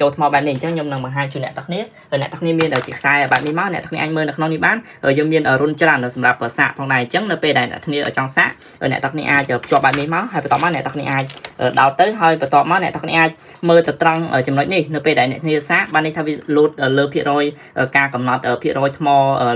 ចូលថ្មបែបនេះអញ្ចឹងខ្ញុំនឹងបង្ហាញជូនអ្នកទាំងគ្នាអ្នកទាំងគ្នាមានជាខ្សែបែបនេះមកអ្នកទាំងគ្នាអាចមើលនៅក្នុងនេះបានយើងមានរុនច្រើនសម្រាប់សាកផងដែរអញ្ចឹងនៅពេលដែលអ្នកទាំងគ្នាចង់សាកអ្នកទាំងគ្នាអាចភ្ជាប់បែបនេះមកហើយបន្តមកអ្នកទាំងគ្នាអាចដោតទៅហើយបន្តមកអ្នកទាំងគ្នាអាចមើលទៅត្រង់ចំណុចនេះនៅពេលដែលអ្នកគ្នាសាកបាននេះថាវាលោតលើភាគរយការកំណត់ភាគរយថ្ម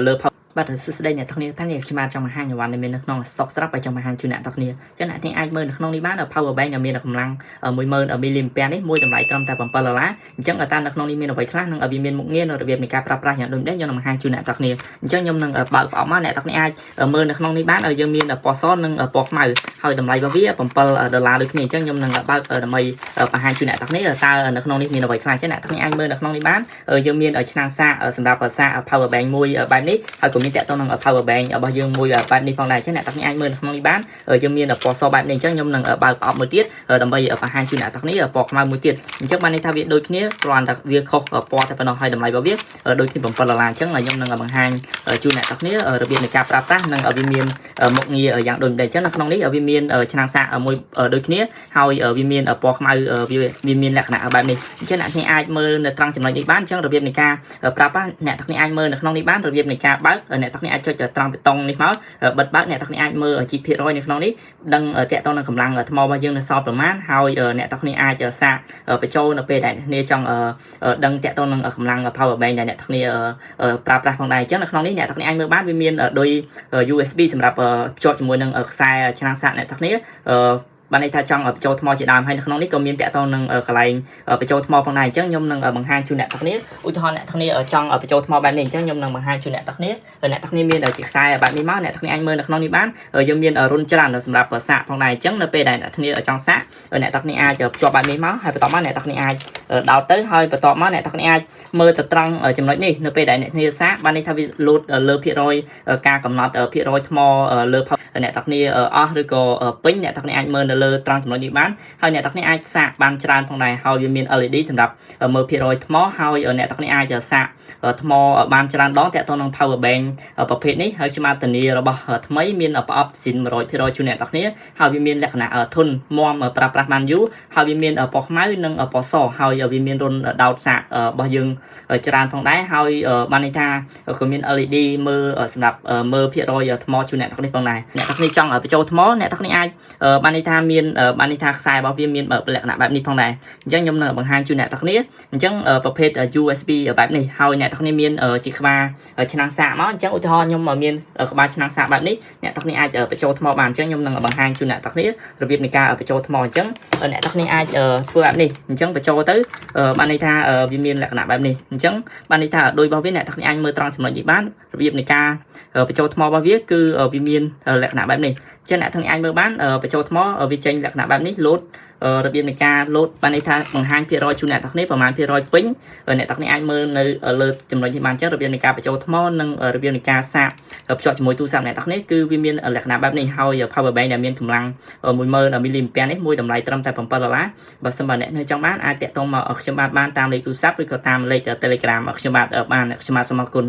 លើបាទសួស្តីអ្នកទាំងគ្នាតាំងនេះខ្ញុំចង់បង្ហាញអីវ៉ាន់ដែលមាននៅក្នុង stock ស្រាប់ហើយចង់បង្ហាញជូនអ្នកទាំងគ្នាចឹងអ្នកទាំងអាចមើលនៅក្នុងនេះបាន power bank ដែលមានកម្លាំង 10000 mAh នេះមួយតម្លៃត្រឹមតែ$7អញ្ចឹងតាមនៅក្នុងនេះមានអ្វីខ្លះនិងវាមានមុខងារនៅរបៀបនៃការប្រើប្រាស់យ៉ាងដូចនេះខ្ញុំនឹងបង្ហាញជូនអ្នកទាំងគ្នាអញ្ចឹងខ្ញុំនឹងបើកប្រអប់មកអ្នកទាំងគ្នាអាចមើលនៅក្នុងនេះបានយើងមានពណ៌សនិងពណ៌ខ្មៅហើយតម្លៃរបស់វា$7ដូចគ្នាអញ្ចឹងខ្ញុំនឹងបើកដើម្បីបង្ហាញជូនអ្នកទាំងគ្នាតើនៅក្នុងនេះមានអ្វីខ្លះចឹងអ្នកទាំងគ្នាអាចមើលនៅក្នុងនេះបានយើងមានឆ្នាំងសាកសម្រាប់សាក power bank មួយបែបនេះហើយក៏មានតកតងនឹង power bank របស់យើងមួយបែបនេះផងដែរចឹងអ្នកទាំងគ្នាអាចមើលនៅក្នុងនេះបានយើងមានពណ៌សបែបនេះអញ្ចឹងខ្ញុំនឹងបើកប្រអប់មួយទៀតដើម្បីបង្ហាញជូនអ្នកទាំងគ្នាពណ៌ខ្មៅមួយទៀតអញ្ចឹងបានន័យថាវាដូចគ្នាគ្រាន់តែវាខុសពណ៌តែប៉ុណ្ណោះហើយតម្លៃរបស់វាដូចគ្នា$7អញ្ចឹងខ្ញុំនឹងបង្ហាញជូនអ្នកទាំងគ្នារបៀបនៃការប្រើប្រាស់និងវាមានមុខងារយ៉ាងដូចនេះអញ្ចឹងនៅក្នុងនេះវាមានឆ្នាំងសាកមួយដូចគ្នាហើយវាមានពណ៌ខ្មៅវាមានលក្ខណៈបែបនេះអញ្ចឹងអ្នកទាំងគ្នាអាចមើលនៅត្រង់ចំណុចនេះបានអញ្ចឹងរបៀបនៃការប្រើប្រាស់អ្នកទាំងគ្នាអាចមើលនៅក្នុងនេះបានរបៀបនៃការបើកអ្នកទាំងគ្នាអាចចុចត្រង់បេតុងនេះមកបិទបើកអ្នកទាំងគ្នាអាចមើលជីភាគរយនៅក្នុងនេះដឹងតកតងនឹងកម្លាំងថ្មរបស់យើងនៅសល់ប្រមាណហើយអ្នកទាំងគ្នាអាចសាកបញ្ចូលនៅពេលដែលអ្នកគ្នាចង់ដឹងតកតងនឹងកម្លាំង power bank ដែលអ្នកទាំងគ្នាប្រើប្រាស់ផងដែរអញ្ចឹងនៅក្នុងនេះអ្នកទាំងគ្នាអាចមើលបានវាមានដោយ USB សម្រាប់ភ្ជាប់ជាមួយនឹងខ្សែឆ្នាំងសាកអ្នកទាំងគ្នាបានន័យថាចង់បញ្ចូលថ្មជាដើមហើយនៅក្នុងនេះក៏មានតកតងនឹងកន្លែងបញ្ចូលថ្មផងដែរអញ្ចឹងខ្ញុំនឹងបង្ហាញជូនអ្នកទាំងគ្នាឧទាហរណ៍អ្នកទាំងគ្នាចង់បញ្ចូលថ្មបែបនេះអញ្ចឹងខ្ញុំនឹងបង្ហាញជូនអ្នកទាំងគ្នាអ្នកទាំងគ្នាមានជាខ្សែបែបនេះមកអ្នកទាំងគ្នាអាចមើលនៅក្នុងនេះបានយើងមានរុនច្រើនសម្រាប់សាកផងដែរអញ្ចឹងនៅពេលដែលអ្នកទាំងគ្នាចង់សាកអ្នកទាំងគ្នាអាចភ្ជាប់បែបនេះមកហើយបន្តមកអ្នកទាំងគ្នាអាចដោតទៅហើយបន្តមកអ្នកទាំងគ្នាអាចមើលទៅត្រង់ចំណុចនេះនៅពេលដែលអ្នកគ្នាសាកបានន័យថាវាលោតលើភាគរយការកំណត់ភាគរយថ្មលើអ្នកទាំងគ្នាអស់ឬក៏ពេញអ្នកទាំងគ្នាអាចមើលនៅលើត្រង់ចំណុចនេះបានហើយអ្នកទាំងគ្នាអាចសាកបានច្រើនផងដែរហើយវាមាន LED សម្រាប់មើលភាគរយថ្មហើយអ្នកទាំងគ្នាអាចសាកថ្មបានច្រើនដងតកតងនឹង power bank ប្រភេទនេះហើយខ្ញុំធានារបស់ថ្មីមានប្រអប់ស៊ីន 100% ជូនអ្នកទាំងគ្នាហើយវាមានលក្ខណៈធន់មាំប្រើប្រាស់បានយូរហើយវាមានពណ៌ខ្មៅនិងពណ៌សហើយវាមានរុនដោតសាករបស់យើងច្រើនផងដែរហើយបានន័យថាក៏មាន LED មើលសម្រាប់មើលភាគរយថ្មជូនអ្នកទាំងគ្នាផងដែរអ្នកទាំងគ្នាចង់បញ្ចូលថ្មអ្នកទាំងគ្នាអាចបានន័យថាមានបានន័យថាខ្សែរបស់វាមានលក្ខណៈបែបនេះផងដែរអញ្ចឹងខ្ញុំនឹងបង្ហាញជូនអ្នកទាំងគ្នាអញ្ចឹងប្រភេទ USB បែបនេះហើយអ្នកទាំងគ្នាមានជាក្បាលឆ្នាំងសាកមកអញ្ចឹងឧទាហរណ៍ខ្ញុំមានក្បាលឆ្នាំងសាកបែបនេះអ្នកទាំងគ្នាអាចបញ្ចូលថ្មបានអញ្ចឹងខ្ញុំនឹងបង្ហាញជូនអ្នកទាំងគ្នារបៀបនៃការបញ្ចូលថ្មអញ្ចឹងអ្នកទាំងគ្នាអាចធ្វើបែបនេះអញ្ចឹងបញ្ចូលទៅបានន័យថាវាមានលក្ខណៈបែបនេះអញ្ចឹងបានន័យថាដោយរបស់វាអ្នកទាំងគ្នាអាចមើលត្រង់ចំណុចនេះបានរបៀបនៃការបញ្ចូលថ្មរបស់វាគឺវាមានលក្ខណៈបែបនេះចឹងអ្នកទាំងអាចមើលបានបញ្ចូលថ្មវាចេញលក្ខណៈបែបនេះលោតរបៀបនៃការលោតបានន័យថាបង្ហាញភាគរយជូនអ្នកទាំងគ្នាប្រហែលភាគរយពេញអ្នកទាំងគ្នាអាចមើលនៅលើចំណុចនេះបានចឹងរបៀបនៃការបញ្ចូលថ្មនិងរបៀបនៃការសាកភ្ជាប់ជាមួយទូរស័ព្ទអ្នកទាំងគ្នាគឺវាមានលក្ខណៈបែបនេះហើយ power bank ដែលមានកម្លាំង10000 mAhនេះមួយតម្លៃត្រឹមតែ$7បើសិនបើអ្នកនៅចង់បានអាចតាក់ទងមកខ្ញុំបានតាមលេខទូរស័ព្ទឬក៏តាមលេខ Telegram ខ្ញុំបាទបានខ្ញុំបាទសូមអរគុណ